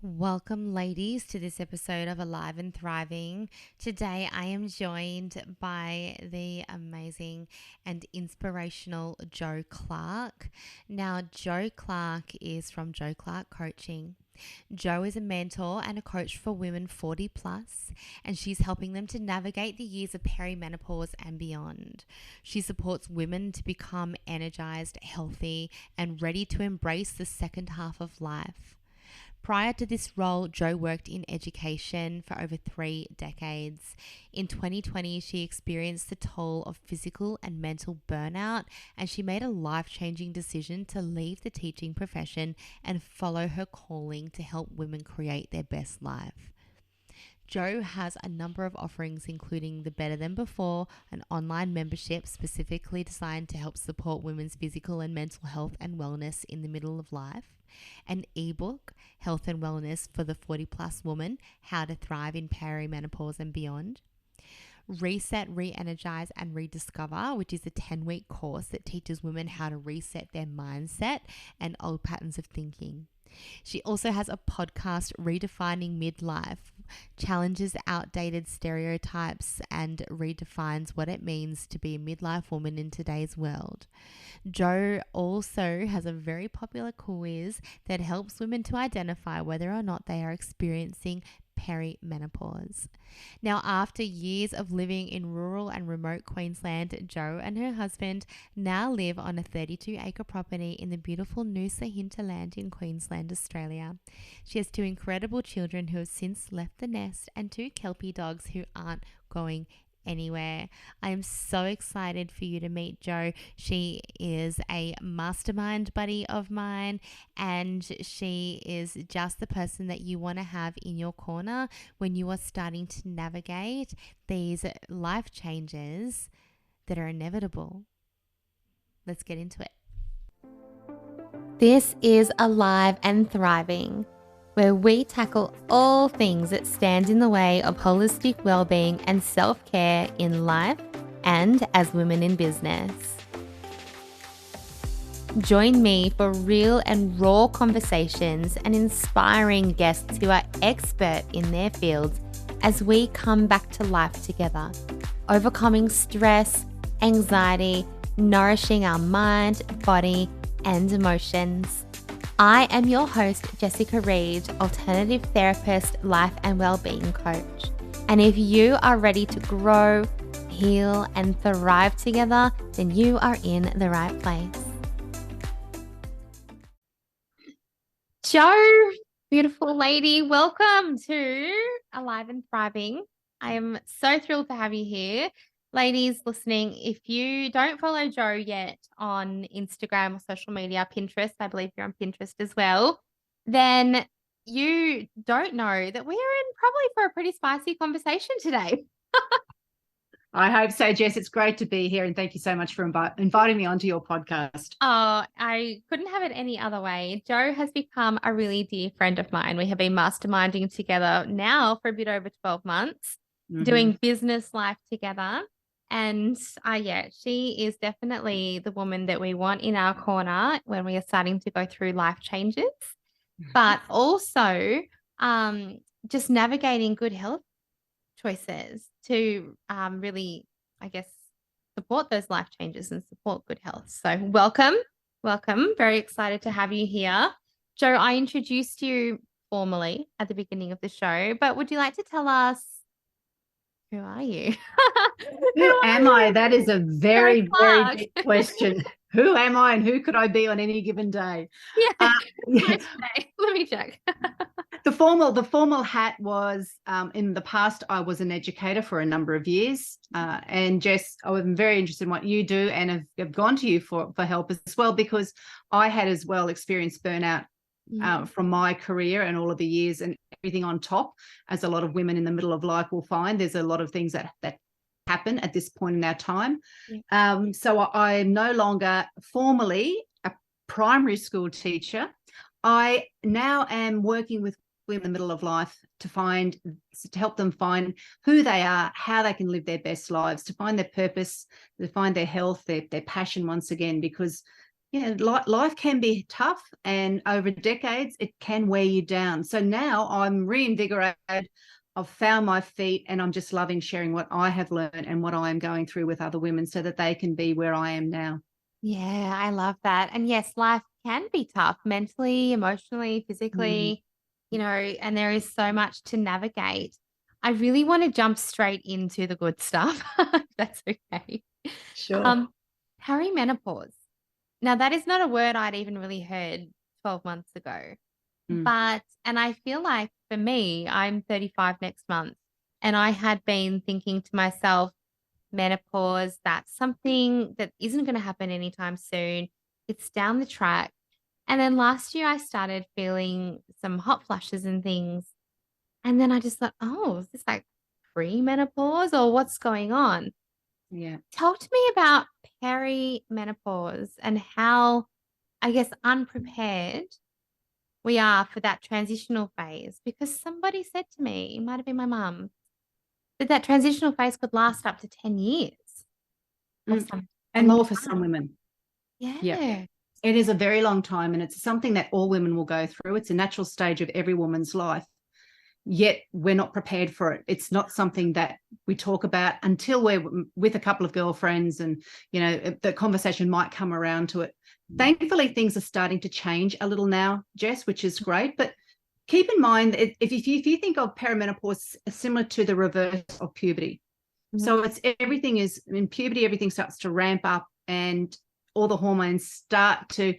Welcome, ladies, to this episode of Alive and Thriving. Today, I am joined by the amazing and inspirational Jo Clark. Now, Jo Clark is from Jo Clark Coaching. Jo is a mentor and a coach for women 40 plus, and she's helping them to navigate the years of perimenopause and beyond. She supports women to become energized, healthy, and ready to embrace the second half of life. Prior to this role, Jo worked in education for over 3 decades. In 2020, she experienced the toll of physical and mental burnout, and she made a life-changing decision to leave the teaching profession and follow her calling to help women create their best life. Jo has a number of offerings, including the Better Than Before, an online membership specifically designed to help support women's physical and mental health and wellness in the middle of life, an ebook, Health and Wellness for the 40 Plus Woman, How to Thrive in Perimenopause and Beyond, Reset, Re-Energize and Rediscover, which is a 10-week course that teaches women how to reset their mindset and old patterns of thinking. She also has a podcast, Redefining Midlife, challenges outdated stereotypes and redefines what it means to be a midlife woman in today's world. Jo also has a very popular quiz that helps women to identify whether or not they are experiencing perimenopause. Now, after years of living in rural and remote Queensland, Jo and her husband now live on a 32-acre property in the beautiful Noosa hinterland in Queensland, Australia. She has 2 incredible children who have since left the nest and 2 Kelpie dogs who aren't going anywhere. I am so excited for you to meet Jo. She is a mastermind buddy of mine, and she is just the person that you want to have in your corner when you are starting to navigate these life changes that are inevitable. Let's get into it. This is Alive and Thriving, where we tackle all things that stand in the way of holistic well-being and self-care in life and as women in business. Join me for real and raw conversations and inspiring guests who are expert in their fields as we come back to life together, overcoming stress, anxiety, nourishing our mind, body, and emotions. I am your host, Jessica Reed, alternative therapist, life and wellbeing coach. And if you are ready to grow, heal, and thrive together, then you are in the right place. Jo, beautiful lady, welcome to Alive and Thriving. I am so thrilled to have you here. Ladies listening, if you don't follow Jo yet on Instagram or social media, Pinterest, I believe you're on Pinterest as well, then you don't know that we are in probably for a pretty spicy conversation today. I hope so, Jess. It's great to be here, and thank you so much for inviting me onto your podcast. Oh, I couldn't have it any other way. Jo has become a really dear friend of mine. We have been masterminding together now for a bit over 12 months, doing business life together. And she is definitely the woman that we want in our corner when we are starting to go through life changes, but also just navigating good health choices to really, I guess, support those life changes and support good health. So welcome. Very excited to have you here. Jo, I introduced you formally at the beginning of the show, but would you like to tell us, who are you? Who am I? That is a very, Jo very Clark. big question. Who am I and who could I be on any given day? Yeah. Yeah. Let me check. The formal hat was in the past. I was an educator for a number of years, and Jess, I'm very interested in what you do, and have gone to you for help as well, because I had as well experienced burnout from my career and all of the years and everything on top, as a lot of women in the middle of life will find. There's a lot of things that happen at this point in our time. Yeah. So I'm no longer formally a primary school teacher. I now am working with women in the middle of life to help them find who they are, how they can live their best lives, to find their purpose, to find their health, their passion once again, because life can be tough, and over decades it can wear you down. So now I'm reinvigorated. I've found my feet, and I'm just loving sharing what I have learned and what I am going through with other women so that they can be where I am now. Yeah, I love that. And yes, life can be tough mentally, emotionally, Mm, physically, and there is so much to navigate. I really want to jump straight into the good stuff, if that's okay. sure. Um, Perimenopause. Now, that is not a word I'd even really heard 12 months ago. Mm, And I feel like for me, I'm 35 next month, and I had been thinking to myself, menopause, that's something that isn't going to happen anytime soon. It's down the track. And then last year, I started feeling some hot flushes and things. And then I just thought, oh, is this like pre-menopause or what's going on? yeah. Talk to me about perimenopause and how, I guess, unprepared we are for that transitional phase. Because somebody said to me, it might have been my mum, that transitional phase could last up to 10 years or Mm, some a and long more for some time. women. Yeah. Yeah. It is a very long time, and it's something that all women will go through. It's a natural stage of every woman's life, yet we're not prepared for it. It's not something that we talk about until we're with a couple of girlfriends, and the conversation might come around to it. Thankfully, things are starting to change a little now, Jess, which is great. But keep in mind, if you think of perimenopause similar to the reverse of puberty, Mhm. so it's everything is in puberty, everything starts to ramp up, and all the hormones start to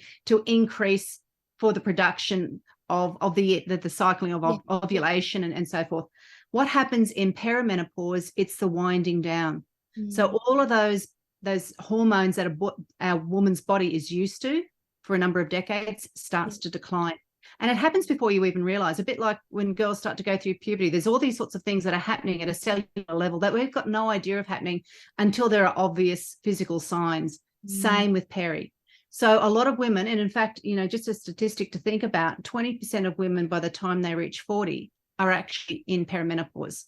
increase for the production of the cycling of Yeah. ovulation and so forth. What happens in perimenopause? It's the winding down. So Mm. all of those hormones that our woman's body is used to for a number of decades Yeah. starts to decline. And it happens before you even realize, a bit like when girls start to go through puberty, there's all these sorts of things that are happening at a cellular level that we've got no idea of happening until there are obvious physical signs. Mm. Same with peri. So a lot of women, and in fact, just a statistic to think about, 20% of women by the time they reach 40 are actually in perimenopause.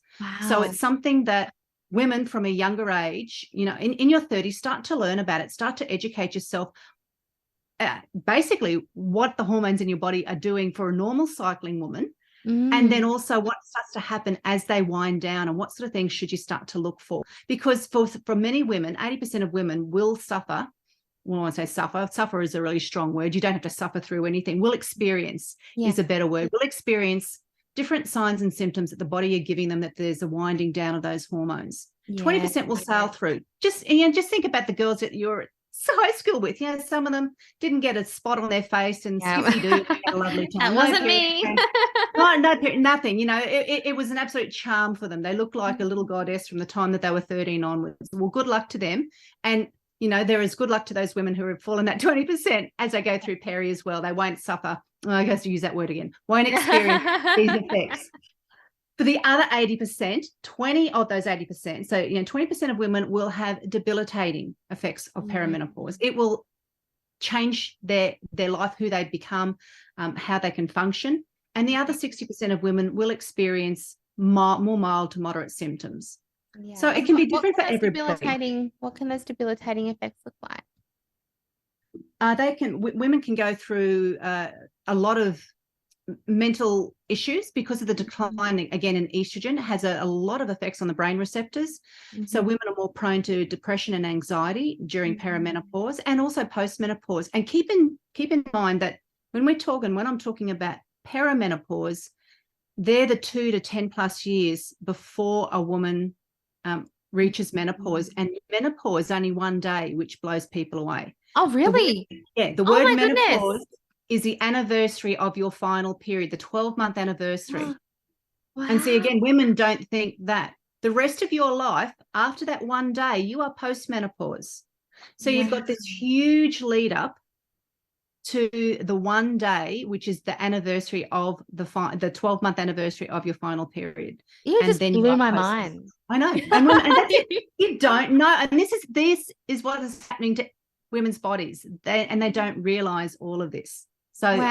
So Wow. it's something that women from a younger age, in your 30s, start to learn about it, start to educate yourself, basically what the hormones in your body are doing for a normal cycling woman, and Mm. then also what starts to happen as they wind down, and what sort of things should you start to look for. Because for many women, 80% of women will suffer. Well, I want to say suffer is a really strong word. You don't have to suffer through anything. Will experience Yeah. is a better word. Will experience different signs and symptoms that the body are giving them, that there's a winding down of those hormones. Yeah. 20% will sail through. Just think about the girls that you're at high school with. Some of them didn't get a spot on their face and Yeah. skiffy doo, had a lovely That time. No wasn't period me. pain. No, no, nothing. It was an absolute charm for them. They looked like a little goddess from the time that they were 13 onwards. Well, good luck to them. And, there is good luck to those women who have fallen that 20% as they go through peri as well. They won't suffer. I guess to use that word again, won't experience these effects. For the other 80%, 20 of those 80%, so 20% of women will have debilitating effects of Yeah. perimenopause. It will change their life, who they become, how they can function. And the other 60% of women will experience more mild to moderate symptoms. So Yeah. it And can what, be what different can for those everybody. debilitating effects look like? Women can go through a lot of mental issues because of the decline, again, in estrogen. It has a lot of effects on the brain receptors. So Mm-hmm. women are more prone to depression and anxiety during perimenopause and also postmenopause. And keep in mind that when I'm talking about perimenopause, they're the 2 to 10 plus years before a woman reaches menopause. And menopause is only one day, which blows people away. Oh, The word, really? yeah, the Oh word my goodness. menopause is the anniversary of your final period, the 12-month anniversary. And see, Wow. again, women don't think that. The rest of your life, after that one day, you are postmenopause. So you've Wow. got this huge lead up to the one day, which is the anniversary of the 12-month anniversary of your final period. You And just then you blew are my post. mind. I know. And women, and that's it. You don't know. And this is what is happening to women's bodies. They don't realize all of this. So there's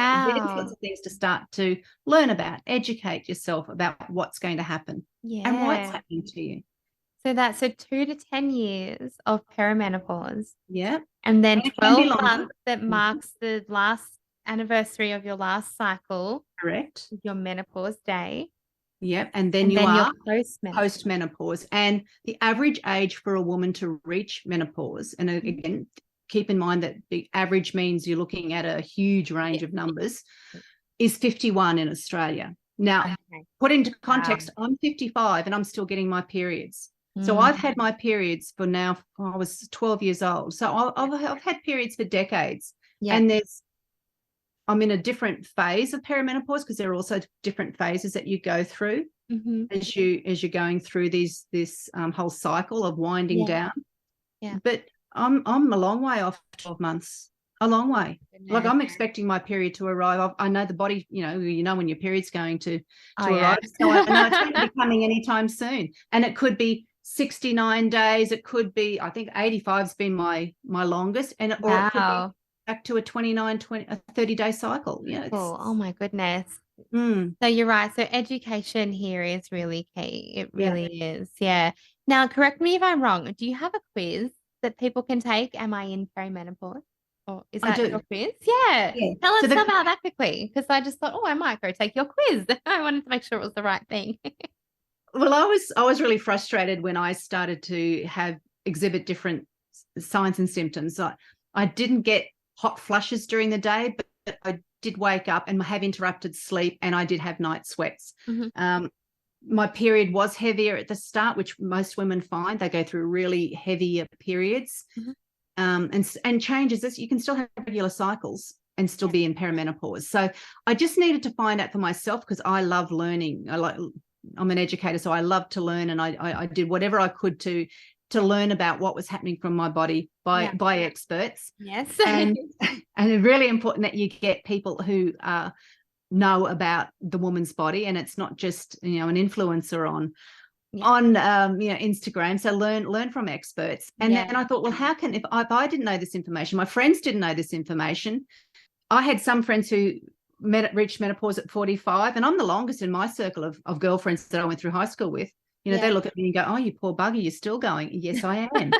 lots Wow. of things to start to learn about, educate yourself about what's going to happen and why it's Yeah. happening to you. So that's 2 to 10 years of perimenopause, Yeah. and then And it can be 12 longer. months that Mhm. marks the last anniversary of your last cycle, Correct. your menopause day, Yep. And then and you then your are postmenopause. post-menopause. And the average age for a woman to reach menopause, and Mhm. again, keep in mind that the average means you're looking at a huge Yeah. range of numbers, is 51 in Australia. Now, Okay. put into Wow. context, I'm 55 and I'm still getting my periods. So Mm. I've had my periods for now, I was 12 years old. So I've had periods for decades. Yeah. And I'm in a different phase of perimenopause because there are also different phases that you go through Hmm. as you're going through this whole cycle of winding Yeah. down. Yeah. But I'm a long way off 12 months, a long Oh, way. Like goodness. I'm expecting my period to arrive. I know the body, you know when your period's going Oh, to yeah. arrive. So I know it's going to be coming anytime soon. And it could be 69 days. It could be, I think 85's been my longest, or it could be Wow. back to a 30-day cycle. Cool. Oh, my goodness. Mm, So you're right. So education here is really key. It yeah, really is. Yeah. Now, correct me if I'm wrong. Do you have a quiz that people can take? Am I in perimenopause? Or is I that do. your quiz? Yeah. Yeah. Tell So us about that quickly, because I just thought, oh, I might go take your quiz. I wanted to make sure it was the right thing. well, I was really frustrated when I started to have exhibit different signs and symptoms. I didn't get hot flushes during the day, but I did wake up and have interrupted sleep, and I did have night sweats. Mhm. Um, my period was heavier at the start, which most women find. They go through really heavier periods, Mhm. and changes this. You can still have regular cycles and still Yeah. be in perimenopause. So I just needed to find out for myself because I love learning. I'm an educator, so I love to learn, and I did whatever I could to learn about what was happening from my body Yeah. by experts. Yes. And and it's really important that you get people who know about the woman's body, and it's not just an influencer Yeah. on Instagram. So learn from experts. And Yeah. then I thought, well, how can if I didn't know this information, my friends didn't know this information. I had some friends who reached menopause at 45, and I'm the longest in my circle of girlfriends that I went through high school with. They Yeah. look at me and go, "Oh, you poor bugger, you're still going." Yes, I am.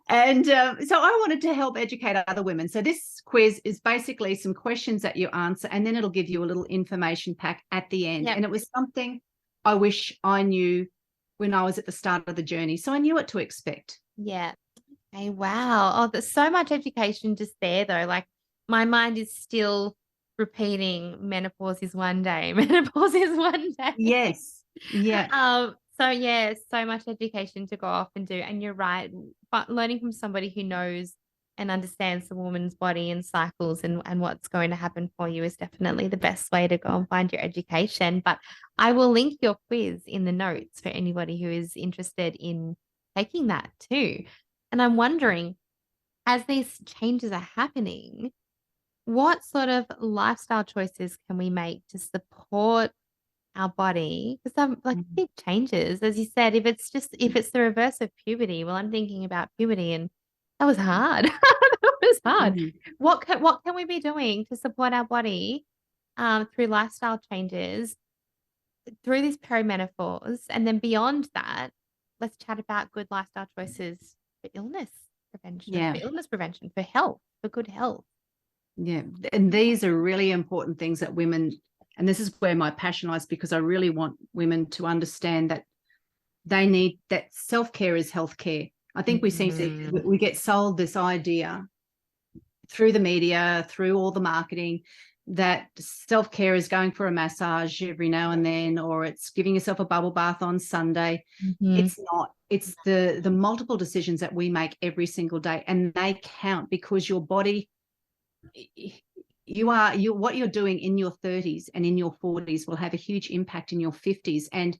and so I wanted to help educate other women. So this quiz is basically some questions that you answer, and then it'll give you a little information pack at the end. Yeah. And it was something I wish I knew when I was at the start of the journey. So I knew what to expect. Yeah. Okay, wow. Oh, there's so much education just there, though. Like, my mind is still repeating menopause is one day, menopause is one day. Yes. Yeah. So yeah, so much education to go off and do. And you're right, but learning from somebody who knows and understands the woman's body and cycles and what's going to happen for you is definitely the best way to go and find your education. But I will link your quiz in the notes for anybody who is interested in taking that too. And I'm wondering, as these changes are happening, what sort of lifestyle choices can we make to support our body? Because I'm like Mhm. big changes, as you said, if it's the reverse of puberty, well, I'm thinking about puberty and that was hard. That was hard. Mhm. What can we be doing to support our body through lifestyle changes through this perimenopause? And then beyond that, let's chat about good lifestyle choices for Yeah. illness prevention, for health, for good health. Yeah. And these are really important things that women, and this is where my passion lies, because I really want women to understand that they need that self-care is healthcare. I think Mhm. we get sold this idea through the media, through all the marketing, that self-care is going for a massage every now and then, or it's giving yourself a bubble bath on Sunday. Mhm. It's not. It's the multiple decisions that we make every single day, and they count because your body, you what you're doing in your 30s and in your 40s will have a huge impact in your 50s. And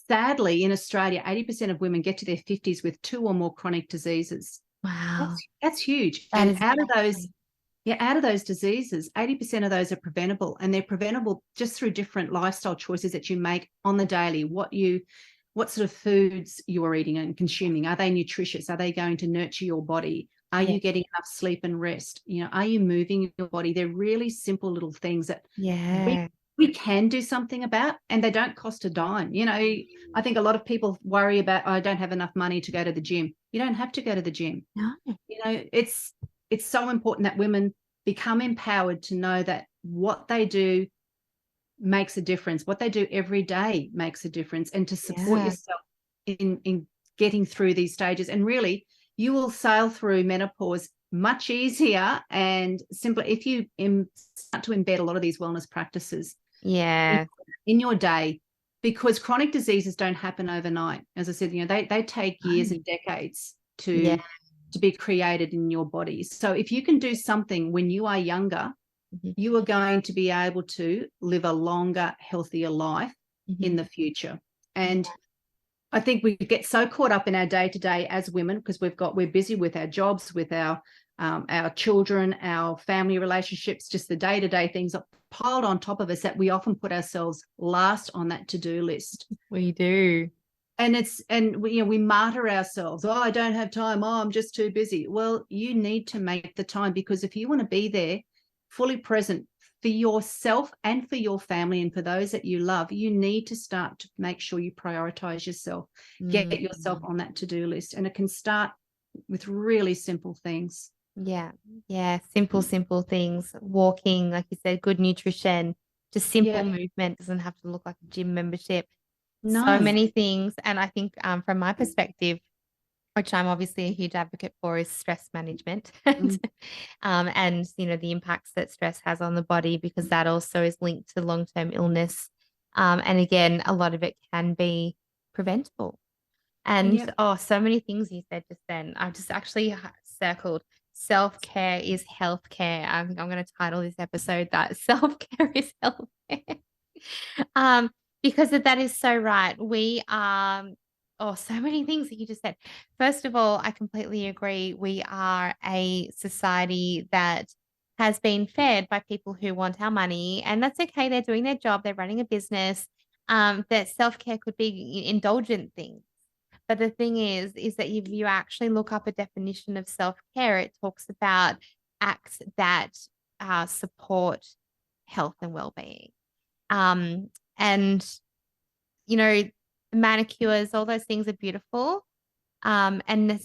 sadly, in Australia, 80% of women get to their 50s with 2 or more chronic diseases. Wow. That's huge. That And is amazing. out of those diseases, 80% of those are preventable, and they're preventable just through different lifestyle choices that you make on the daily. What sort of foods you are eating and consuming. Are they nutritious? Are they going to nurture your body? Are Yeah. you getting enough sleep and rest? Are you moving your body? They're really simple little things that we Yeah. we can do something about, and they don't cost a dime. I think a lot of people worry about, I don't have enough money to go to the gym. You don't have to go to the gym. No. It's so important that women become empowered to know that what they do makes a difference. What they do every day makes a difference, and to support Yeah. yourself in getting through these stages. And really, you will sail through menopause much easier and simpler if you start to embed a lot of these wellness practices Yeah. in your day, because chronic diseases don't happen overnight. As I said, they take years and decades Yeah. to be created in your body. So if you can do something when you are younger, Mhm. you are going to be able to live a longer, healthier life in Mhm. the future. And I think we get so caught up in our day to day as women, because we're busy with our jobs, with our children, our family relationships, just the day to day things piled on top of us, that we often put ourselves last on that to do list. We do. And we martyr ourselves. Oh, I don't have time. Oh, I'm just too busy. Well, you need to make the time, because if you want to be there fully present for yourself and for your family and for those that you love, you need to start to make sure you prioritize yourself, get yourself on that to-do list. And it can start with really simple things. Yeah. Yeah. Simple things. Walking, like you said, good nutrition, just simple Yeah. movement. Doesn't have to look like a gym membership. So No. many things. And I think from my perspective, which I'm obviously a huge advocate for, is stress management. Mm. And the impacts that stress has on the body, because that also is linked to long-term illness. And again, a lot of it can be preventable. And Yeah. so many things you said just then. I just actually circled self-care is healthcare. I think I'm going to title this episode that self-care is healthcare. um, because that is so right. We are, so many things that you just said. First of all, I completely agree. We are a society that has been fed by people who want our money, and that's okay. They're doing their job, they're running a business. That self-care could be indulgent things. But the thing is that if you actually look up a definition of self-care, it talks about acts that support health and well-being. And manicures, all those things are beautiful, and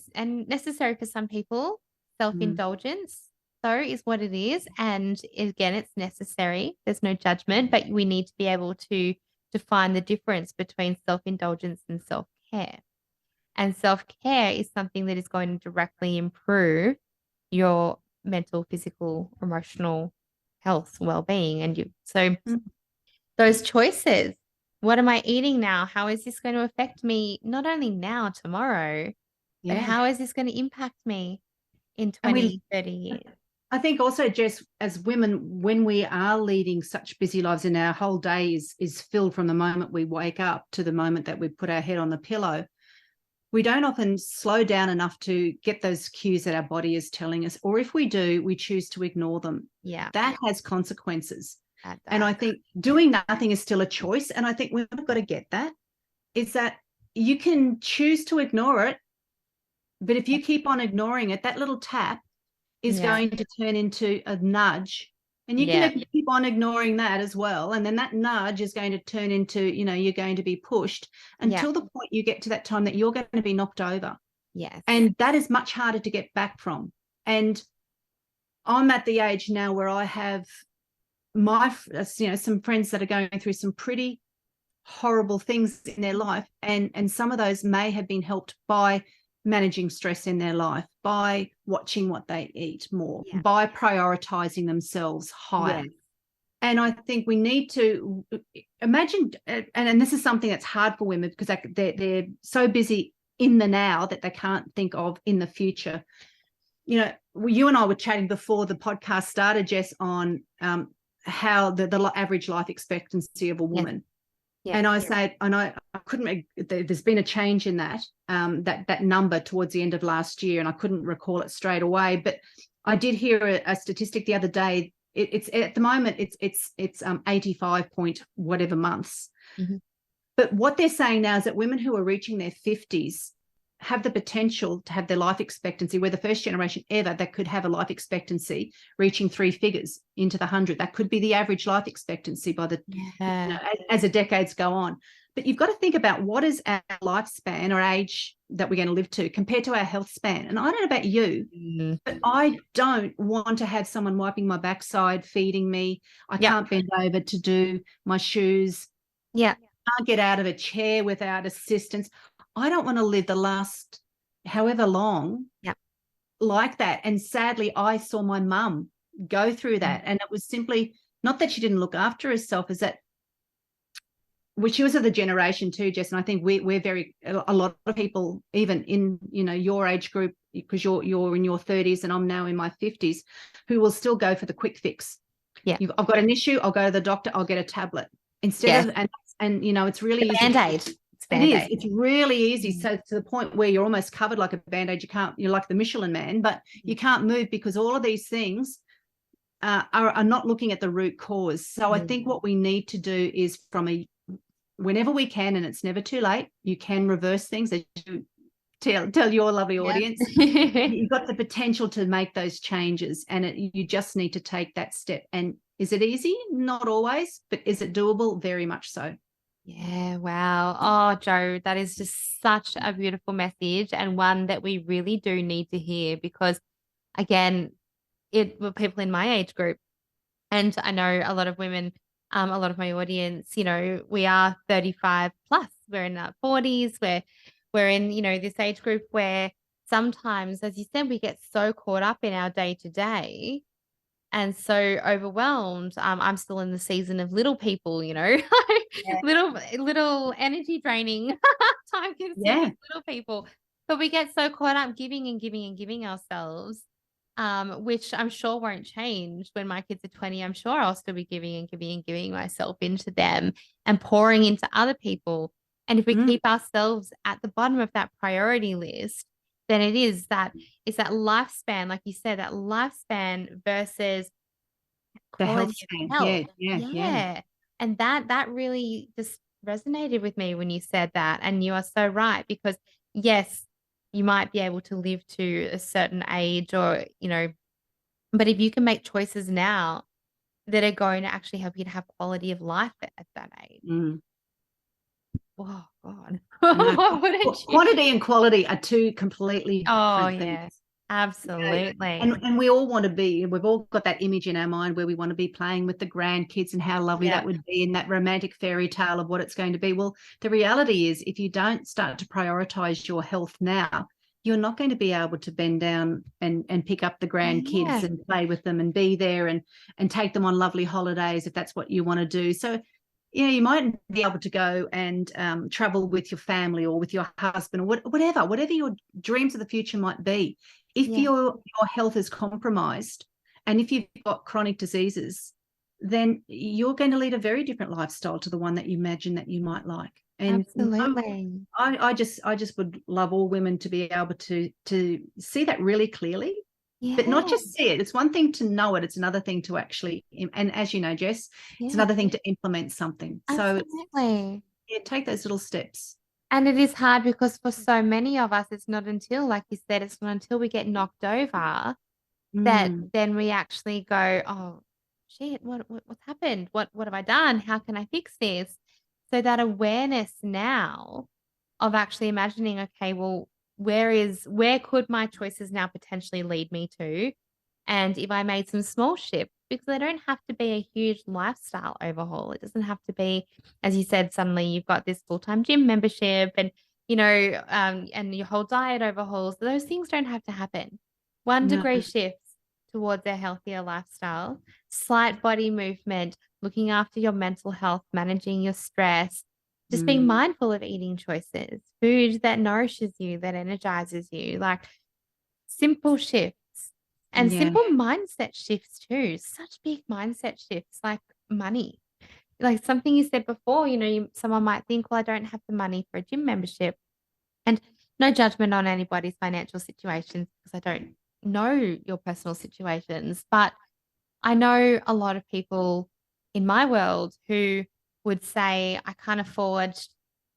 necessary for some people. Mm. Self-indulgence, though, is what it is, and again, it's necessary. There's no judgment, but we need to be able to define the difference between self-indulgence and self-care. And self-care is something that is going to directly improve your mental, physical, emotional health, well-being, and you. So Mm. those choices. What am I eating now? How is this going to affect me not only now, tomorrow, but Yeah. how is this going to impact me in And we 20, 30 years? I think also, Jess, as women, when we are leading such busy lives and our whole day is filled from the moment we wake up to the moment that we put our head on the pillow, we don't often slow down enough to get those cues that our body is telling us. Or if we do, we choose to ignore them. Yeah, That has consequences. that And does. I think doing nothing is still a choice. And I think we've got to get that. Is that you can choose to ignore it, but if you keep on ignoring it, that little tap is Yeah, going to turn into a nudge, and you yeah, can keep on ignoring that as well, and then that nudge is going to turn into, you're going to be pushed yeah, until the point you get to that time that you're going to be knocked over, yes, and that is much harder to get back from. And I'm at the age now where I have some friends that are going through some pretty horrible things in their life, and some of those may have been helped by managing stress in their life, by watching what they eat more, yeah, by prioritizing themselves higher. yes, And I think we need to imagine, and this is something that's hard for women because they're so busy in the now that they can't think of in the future. You and I were chatting before the podcast started, Jess, on how the average life expectancy of a yes, woman. yes, And I said, and I couldn't. There's been a change in that number towards the end of last year, and I couldn't recall it straight away. But I did hear a statistic the other day. It's at the moment it's 85 point whatever months. mm-hmm. But what they're saying now is that women who are reaching their 50s have the potential to have their life expectancy. We're the first generation ever that could have a life expectancy reaching 3 figures into the 100. That could be the average life expectancy by the, Yeah. as the decades go on. But you've got to think about what is our lifespan or age that we're going to live to compared to our health span. And I don't know about you, Mm. but I don't want to have someone wiping my backside, feeding me. I Yep. can't bend over to do my shoes. Yeah. Can't get out of a chair without assistance. I don't want to live the last however long Yep. like that. And sadly, I saw my mum go through that. And it was simply not that she didn't look after herself, is that she was of the generation too, Jess. And I think we're very, a lot of people, even in, your age group, because you're in your 30s and I'm now in my 50s, who will still go for the quick fix. Yeah. I've got an issue, I'll go to the doctor, I'll get a tablet. Instead Yeah. of, and it's really The easy. Band-Aid. It's It is. Band-Aid. It's really easy. Mm. So to the point where you're almost covered like a band-aid. You're like the Michelin man, but you can't move because all of these things are not looking at the root cause. So I think what we need to do is whenever we can, and it's never too late, you can reverse things, as you tell your lovely Yeah. audience. You've got the potential to make those changes, and you just need to take that step. And is it easy? Not always, but is it doable? Very much so. Yeah, wow. Oh, Jo, that is just such a beautiful message, and one that we really do need to hear because, again, it were people in my age group, and I know a lot of women, a lot of my audience, we are 35 plus. We're in our 40s. We're in, this age group where sometimes, as you said, we get so caught up in our day to day and so overwhelmed. I'm still in the season of little people, Yeah. little energy draining, time Yeah. consuming little people. But we get so caught up giving and giving and giving ourselves, which I'm sure won't change when my kids are 20. I'm sure I'll still be giving and giving and giving myself into them and pouring into other people. And if we Mm. keep ourselves at the bottom of that priority list, then it's that lifespan, like you said, that lifespan versus The health quality of span. health. Yeah. Yeah. Yeah. Yeah. And that really just resonated with me when you said that. And you are so right, because yes, you might be able to live to a certain age or, but if you can make choices now that are going to actually help you to have quality of life at that age. Mm. Oh God. I know. What wouldn't you? Quantity and quality are two completely Oh different things. yeah, You know, absolutely. and we all want to be, we've all got that image in our mind where we want to be playing with the grandkids and how lovely Yeah. that would be in that romantic fairy tale of what it's going to be. Well, the reality is if you don't start to prioritize your health now, you're not going to be able to bend down and pick up the grandkids Yeah. and play with them and be there and take them on lovely holidays if that's what you want to do. So you might be able to go and travel with your family or with your husband or whatever your dreams of the future might be. If Yeah. your health is compromised and if you've got chronic diseases, then you're going to lead a very different lifestyle to the one that you imagine that you might like. And Absolutely. I just would love all women to be able to see that really clearly, but not Yeah. just see it. It's one thing to know it. It's another thing to actually, and as you know, Jess, it's Yeah. another thing to implement something. So Absolutely. take those little steps. And it is hard because for so many of us, it's not until, like you said, it's not until we get knocked over that Mm, then we actually go, oh shit, what's happened? What have I done? How can I fix this? So that awareness now of actually imagining, okay, well, where could my choices now potentially lead me to? And if I made some small shifts, because they don't have to be a huge lifestyle overhaul. It doesn't have to be, as you said, suddenly you've got this full-time gym membership and, and your whole diet overhauls. Those things don't have to happen. One no. degree shifts towards a healthier lifestyle, slight body movement, looking after your mental health, managing your stress, just being Mm, mindful of eating choices, food that nourishes you, that energizes you, like simple shifts and yeah. simple mindset shifts too. Such big mindset shifts like money. Like something you said before, someone might think, well, I don't have the money for a gym membership. And no judgment on anybody's financial situations because I don't know your personal situations. But I know a lot of people in my world who would say, I can't afford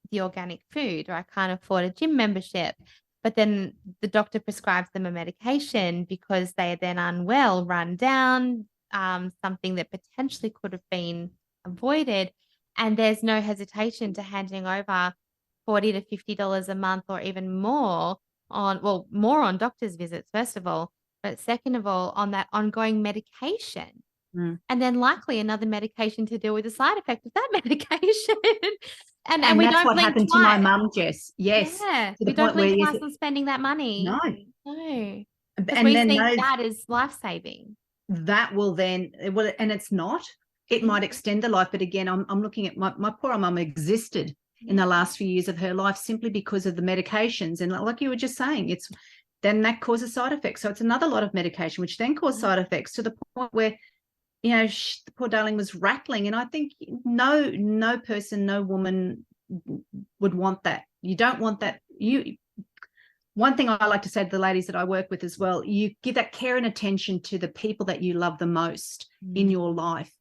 the organic food or I can't afford a gym membership. but then the doctor prescribes them a medication because they are then unwell, run down, something that potentially could have been avoided. And there's no hesitation to handing over $40 to $50 a month or even more on, well, more on doctor's visits, first of all, but second of all, on that ongoing medication. Mm. And then likely another medication to deal with the side effect of that medication. And And we that's don't what blink happened to my twice. mum, Jess. Yes, Yeah. to the We don't point where blink you twice on spending that money. no, No. Because and we then think those that is life-saving. that will then well, and it's not. It Yeah. might extend the life, but again, I'm looking at my poor mum existed in the last few years of her life simply because of the medications, and like you were just saying, it's then that causes side effects. So it's another lot of medication, which then cause side effects to the point where the poor darling was rattling. And I think no person, no woman would want that. You don't want that. One thing I like to say to the ladies that I work with as well, you give that care and attention to the people that you love the most in your life.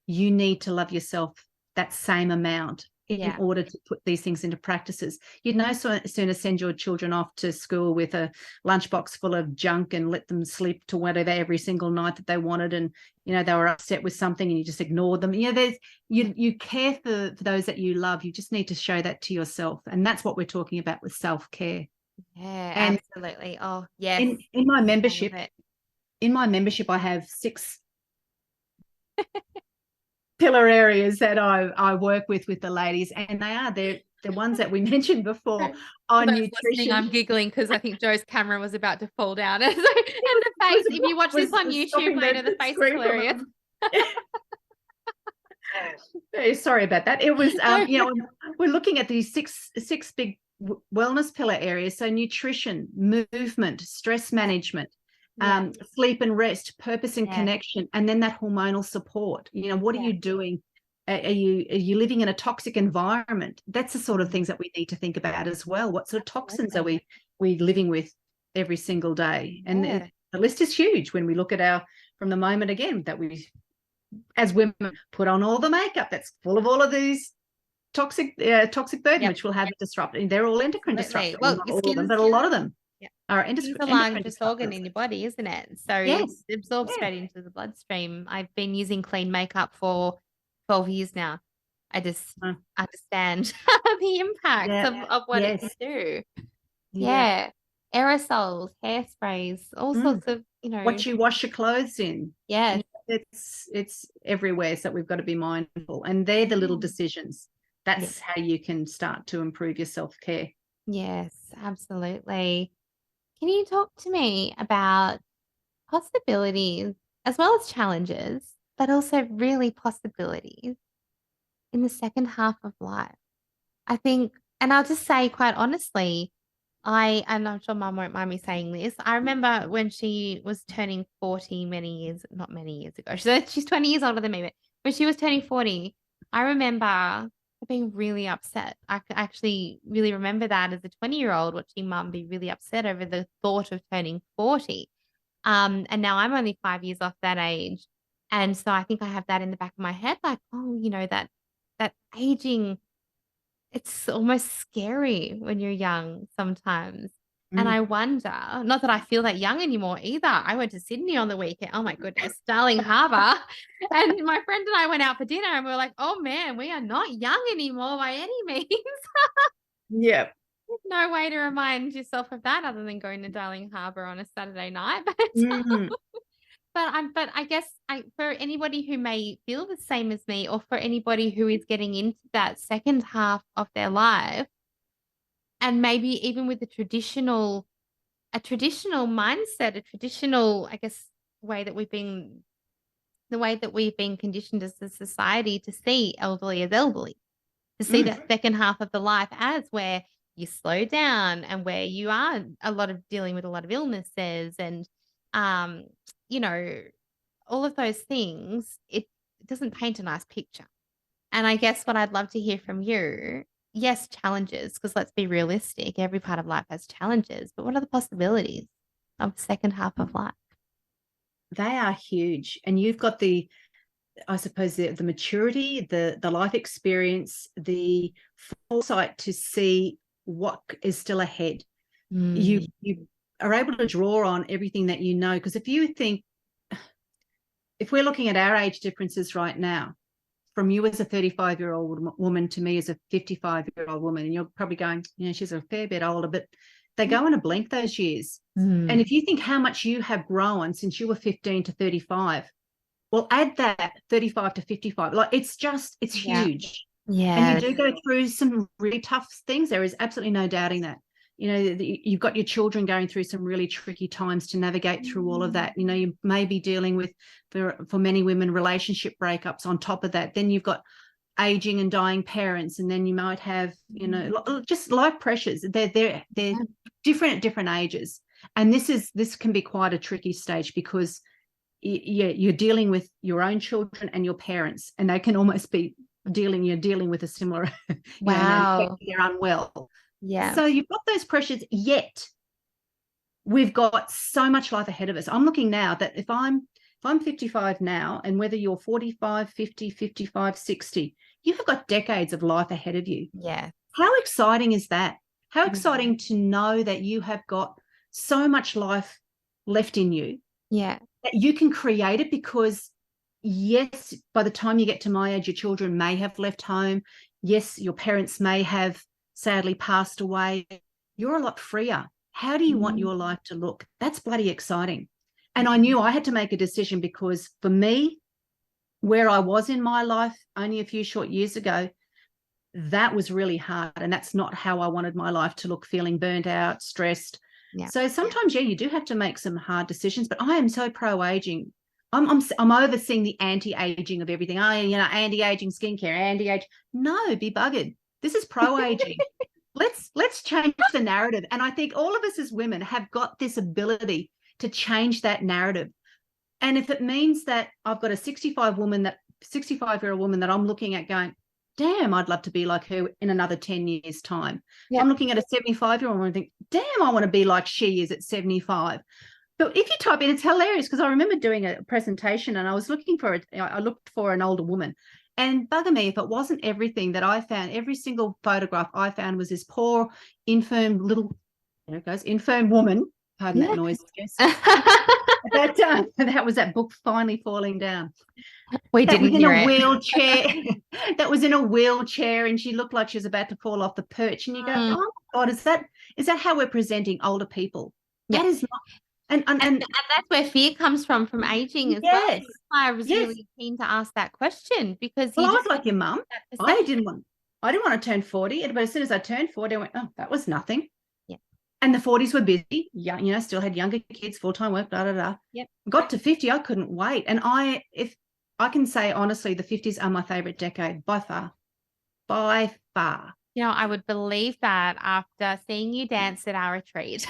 You need to love yourself that same amount in Yeah. order to put these things into practices. You'd no sooner send your children off to school with a lunchbox full of junk and let them sleep to whatever every single night that they wanted, and they were upset with something and you just ignored them. There's you care for those that you love. You just need to show that to yourself, and that's what we're talking about with self-care. Yeah, And absolutely. Oh, yes. in my I love membership, it. I have 6 pillar areas that I work with the ladies, and they're the ones that we mentioned before For on those listening, nutrition. I'm giggling because I think Joe's camera was about to fall down. And the face, if you watch this on YouTube Stopping later, the face is screen from hilarious. Sorry about that. It was we're looking at these six big wellness pillar areas. So nutrition, movement, stress management, sleep and rest, purpose and connection, and then that hormonal support. What are you doing? Are you living in a toxic environment? That's the sort of things that we need to think about as well. What sort of toxins are we living with every single day? And the list is huge when we look at from the moment again that we, as women, put on all the makeup that's full of all of these toxic burden, which will have a disruption. They're all endocrine disruptors. Well, not all of them, but a lot of them are it's the endocrine largest disruptors. organ in your body, isn't it? So Yes. it absorbs straight into the bloodstream. I've been using clean makeup for 12 years now. I just understand the impacts of what it can do. Yeah. Aerosols, hairsprays, all sorts of, what you wash your clothes in. Yes. It's everywhere, so we've got to be mindful, and they're the little decisions. That's how you can start to improve your self-care. Yes, absolutely. Can you talk to me about possibilities as well as challenges, but also really possibilities in the second half of life? I think, and I'll just say quite honestly, and I'm sure mum won't mind me saying this. I remember when she was turning 40 not many years ago. She's 20 years older than me, but when she was turning 40, I remember being really upset. I could actually really remember that as a 20-year-old, watching mum be really upset over the thought of turning 40. And now I'm only 5 years off that age. And so I think I have that in the back of my head, like, oh, that aging, it's almost scary when you're young sometimes. And I wonder, not that I feel that young anymore either. I went to Sydney on the weekend. Oh my goodness, Darling Harbour. And my friend and I went out for dinner and we were like, oh man, we are not young anymore by any means. Yeah. No way to remind yourself of that other than going to Darling Harbour on a Saturday night. But I guess for anybody who may feel the same as me, or for anybody who is getting into that second half of their life, and maybe even with a traditional mindset, a traditional, I guess, the way that we've been conditioned as a society to see elderly as elderly, to see that second half of the life as where you slow down and where you are dealing with a lot of illnesses and, um, you know, all of those things, it doesn't paint a nice picture. And I guess what I'd love to hear from you, yes, challenges, because let's be realistic, every part of life has challenges, but what are the possibilities of the second half of life? They are huge. And you've got I suppose the maturity, the life experience, the foresight to see what is still ahead. you are able to draw on everything that you know. Because if we're looking at our age differences right now, from you as a 35-year-old woman to me as a 55-year-old woman, and you're probably going, she's a fair bit older, but they go in a blink, those years. And if you think how much you have grown since you were 15 to 35, well, add that 35 to 55. Like, it's huge. Yeah. And you do go through some really tough things. There is absolutely no doubting that. You've got your children going through some really tricky times to navigate through all of that. You may be dealing with, for many women, relationship breakups on top of that. Then you've got aging and dying parents, and then you might have, just life pressures. They're different at different ages. And this can be quite a tricky stage, because you're dealing with your own children and your parents, and they can almost be you're dealing with a similar, wow. they're unwell. Yeah. So you've got those pressures, yet we've got so much life ahead of us. I'm looking now that if I'm 55 now, and whether you're 45, 50, 55, 60, you have got decades of life ahead of you. Yeah. How exciting is that? How exciting to know that you have got so much life left in you. Yeah. That you can create it, because yes, by the time you get to my age, your children may have left home. Yes, your parents may have sadly passed away. You're a lot freer. How do you want your life to look? That's bloody exciting. And I knew I had to make a decision, because for me, where I was in my life only a few short years ago, that was really hard. And that's not how I wanted my life to look, feeling burnt out, stressed. Yeah. So sometimes, you do have to make some hard decisions, but I am so pro-aging. I'm overseeing the anti-aging of everything. Anti-aging skincare, anti-age. No, be buggered. This is pro-aging. Let's change the narrative. And I think all of us as women have got this ability to change that narrative. And if it means that I've got a 65-year-old woman that I'm looking at going, damn, I'd love to be like her in another 10 years' time. Yep. I'm looking at a 75-year-old woman and think, damn, I want to be like she is at 75. But if you type in, it's hilarious, because I remember doing a presentation and I looked for an older woman, and bugger me if it wasn't everything that I found. Every single photograph I found was this poor, infirm woman. Pardon that noise, Jess. That was that book finally falling down. We didn't hear it. Wheelchair. That was in a wheelchair, and she looked like she was about to fall off the perch. And you go, oh my God, is that how we're presenting older people? Yeah. That is not. And that's where fear comes from aging as well. That's why I was really keen to ask that question, because I was like your mum. I didn't want to turn 40, but as soon as I turned 40, I went, oh, that was nothing. Yeah. And the 40s were busy. Yeah, still had younger kids, full-time work, blah, blah, blah. Yep. Got to 50, I couldn't wait. And if I can say honestly, the 50s are my favorite decade by far. By far. I would believe that after seeing you dance at our retreat.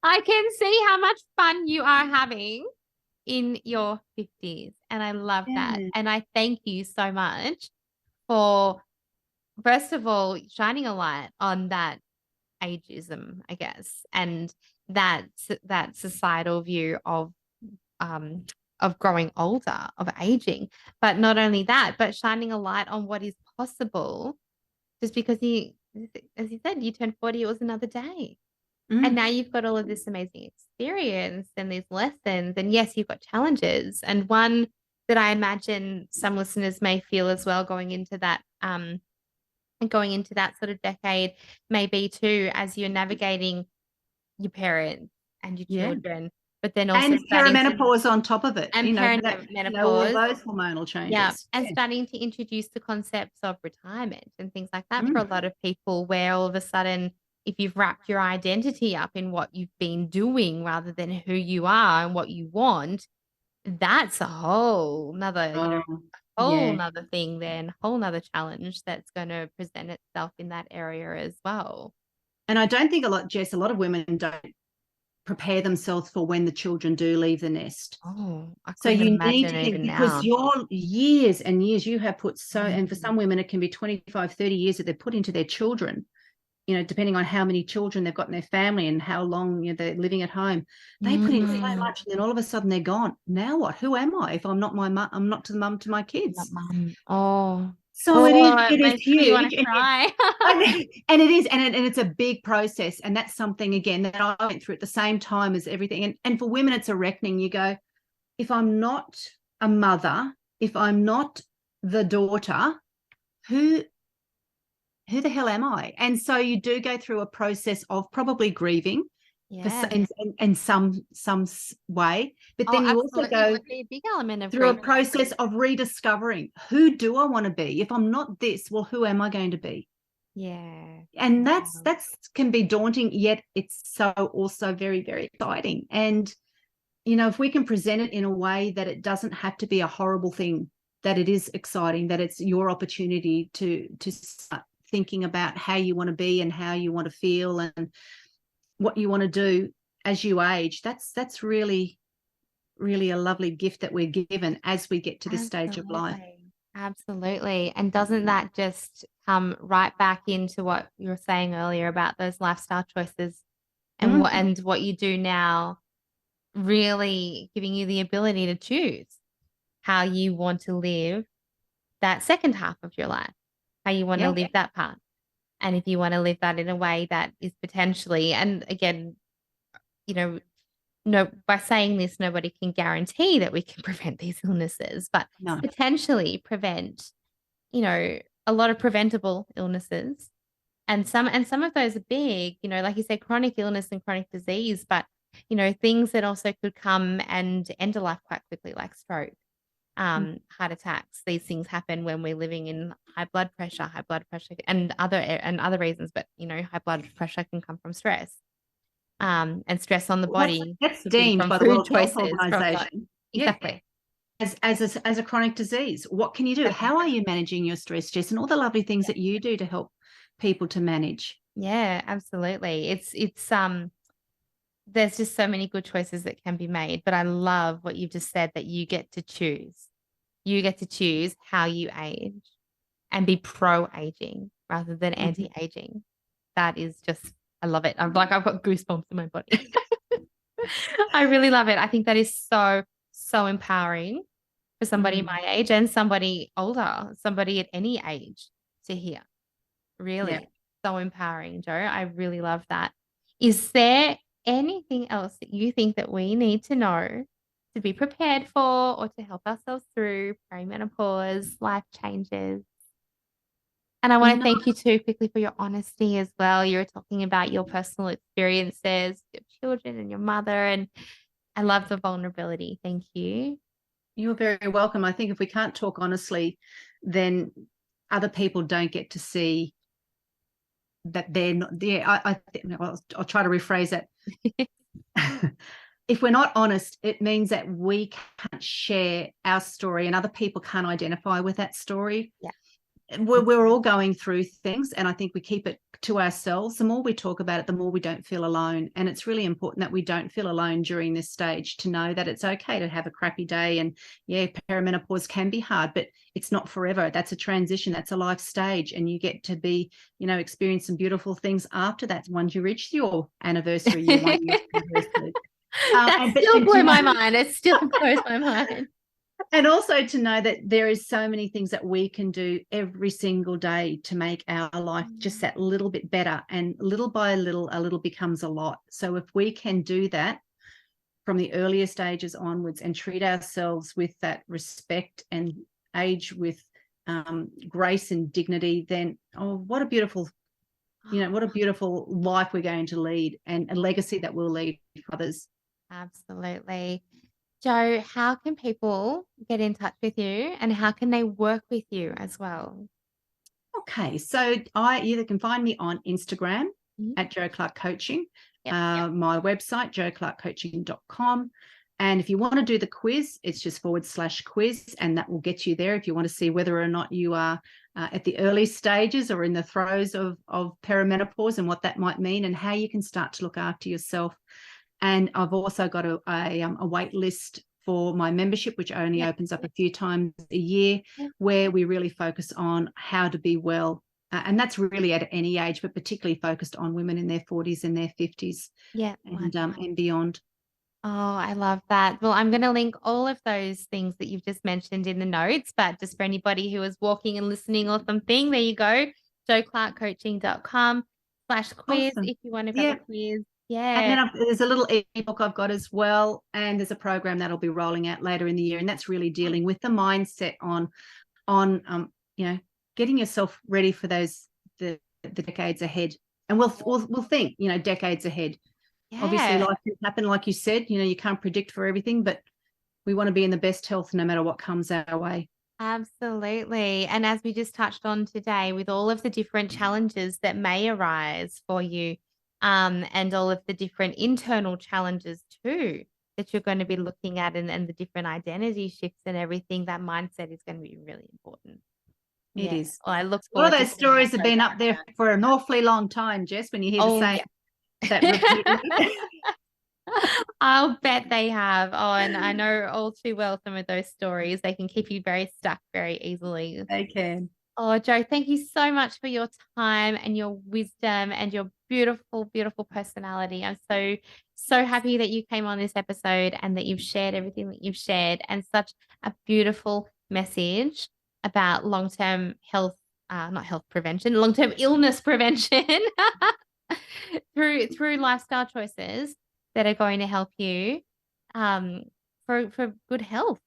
I can see how much fun you are having in your 50s. And I love that. And I thank you so much for, first of all, shining a light on that ageism, I guess, and that societal view of growing older, of aging. But not only that, but shining a light on what is possible. Just because as you said, you turned 40, it was another day. And now you've got all of this amazing experience and these lessons. And yes, you've got challenges. And one that I imagine some listeners may feel as well going into that sort of decade may be too, as you're navigating your parents and your children, but then also perimenopause on top of it. And perimenopause. All those hormonal changes. Yeah. And starting to introduce the concepts of retirement and things like that for a lot of people, where all of a sudden, if you've wrapped your identity up in what you've been doing rather than who you are and what you want, that's a whole nother, nother thing then, whole nother challenge that's going to present itself in that area as well. And I don't think a lot of women don't prepare themselves for when the children do leave the nest. Oh, so you need to think, because your years and years you have put and for some women it can be 25, 30 years that they've put into their children. Depending on how many children they've got in their family and how long they're living at home, they put in so much, and then all of a sudden they're gone. Now what? Who am I if I'm not my mum? I'm not the mum to my kids. Oh, So Oh, it it is makes me want huge. to cry. And it is, and it's a big process. And that's something, again, that I went through at the same time as everything. And for women, it's a reckoning. You go, if I'm not a mother, if I'm not the daughter, who the hell am I? And so you do go through a process of probably grieving for Yeah. in some way, but Oh, then you also absolutely. go Would be a big element of through a grief. process of rediscovering, who do I want to be? If I'm not this, well, who am I going to be? Yeah. And Wow. that's can be daunting, yet it's so also very, very exciting. And if we can present it in a way that it doesn't have to be a horrible thing, that it is exciting, that it's your opportunity to start thinking about how you want to be and how you want to feel and what you want to do as you age, that's really, really a lovely gift that we're given as we get to this stage of life. Absolutely. Absolutely. And doesn't that just come right back into what you were saying earlier about those lifestyle choices and Mm, what you do now, really giving you the ability to choose how you want to live that second half of your life, how you want to yeah, live that part. And if you want to live that in a way that is potentially, and again, you know, no, by saying this, nobody can guarantee that we can prevent these illnesses, but no, potentially prevent, a lot of preventable illnesses. And some of those are big, like you said, chronic illness and chronic disease, but things that also could come and end a life quite quickly, like stroke, heart attacks. These things happen when we're living in high blood pressure, and other reasons. But high blood pressure can come from stress, and stress on the well, body that's could be deemed from by the food World Health choices, from like Organization. Yeah, exactly. as a chronic disease. What can you do? How are you managing your stress, Jess, and all the lovely things that you do to help people to manage? Yeah, absolutely. It's there's just so many good choices that can be made, but I love what you've just said, that you get to choose. You get to choose how you age and be pro-aging rather than Mhm. anti-aging. That is just, I love it. I've got goosebumps in my body. I really love it. I think that is so, so empowering for somebody Mm, my age and somebody older, somebody at any age to hear. yeah. Really so empowering, Joe. I really love that. Is there anything else that you think that we need to know to be prepared for or to help ourselves through perimenopause, life changes? And I want You to know, thank you too quickly for your honesty as well. You were talking about your personal experiences, your children and your mother, and I love the vulnerability. Thank you. you're very welcome. I think if we can't talk honestly, then other people don't get to see that they're not. Yeah, I'll try to rephrase that. If we're not honest, it means that we can't share our story and other people can't identify with that story. Yeah. We're all going through things, and I think we keep it to ourselves. The more we talk about it, the more we don't feel alone. And it's really important that we don't feel alone during this stage, to know that it's okay to have a crappy day. And yeah, perimenopause can be hard, but it's not forever. That's a transition, that's a life stage, and you get to be, experience some beautiful things after that once you reach your anniversary, your 1 year anniversary. That And but still and to blew know my mind. It still blows my mind. and also to know that there is so many things that we can do every single day to make our life just that little bit better, and little by little a little becomes a lot. So if we can do that from the earlier stages onwards and treat ourselves with that respect and age with grace and dignity, then what a beautiful life we're going to lead, and a legacy that we'll leave for others. Absolutely. Joe, how can people get in touch with you and how can they work with you as well? Okay, so you can find me on Instagram Mhm. at Joe Clark Coaching, Yep. my website, joeclarkcoaching.com. And if you want to do the quiz, it's just /quiz, and that will get you there if you want to see whether or not you are at the early stages or in the throes of perimenopause, and what that might mean and how you can start to look after yourself. And I've also got a wait list for my membership, which only Yep. opens up a few times a year, Yep. where we really focus on how to be well. And that's really at any age, but particularly focused on women in their 40s and their 50s Yep. and beyond. Oh, I love that. Well, I'm going to link all of those things that you've just mentioned in the notes, but just for anybody who is walking and listening or something, there you go. joeclarkcoaching.com/quiz Awesome. if you want to grab a Yeah. quiz. And Yeah. then there's a little ebook I've got as well. And there's a program that'll be rolling out later in the year. And that's really dealing with the mindset on you know, getting yourself ready for the decades ahead. And we'll think, you know, decades ahead. Obviously, Yeah. life can happen, like you said, you know, you can't predict for everything, but we want to be in the best health no matter what comes our way. Absolutely. And as we just touched on today, with all of the different challenges that may arise for you, and all of the different internal challenges too that you're going to be looking at, and the different identity shifts and everything, that mindset is going to be really important. It Yeah. is. Well, I look All of forward to those seeing that stories have been program. up there for an awfully long time, Jess, when you hear the Oh, same yeah. that repeatedly. I'll bet they have. Oh, and I know all too well some of those stories. They can keep you very stuck very easily. They can. Oh, Joe, thank you so much for your time and your wisdom and your beautiful, beautiful personality. I'm so happy that you came on this episode and that you've shared everything that you've shared, and such a beautiful message about long-term health, not health prevention, long-term illness prevention through lifestyle choices that are going to help you um for good health.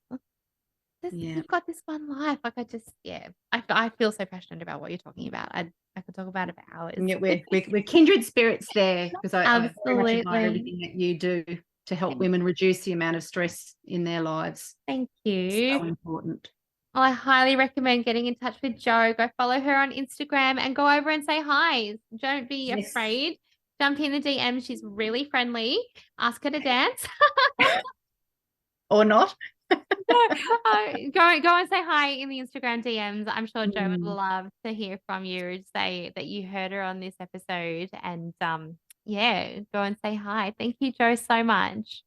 Yeah. You've got this one life. Like, I just, yeah, I feel so passionate about what you're talking about. I could talk about it for hours. Yeah, we're kindred spirits there, because I very much admire Absolutely. everything that you do to help women reduce the amount of stress in their lives. Thank So you. important. I highly recommend getting in touch with Jo. Go follow her on Instagram and go over and say hi. Don't be Yes. afraid. Jump in the DM. She's really friendly. Ask her to dance. Or not. Go and say hi in the Instagram DMs. I'm sure Jo would Mm, love to hear from you. Say that you heard her on this episode, and yeah, go and say hi. Thank you, Jo, so much.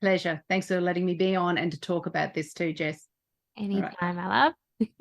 pleasure. Thanks for letting me be on and to talk about this too, Jess. All right. Anytime, I love.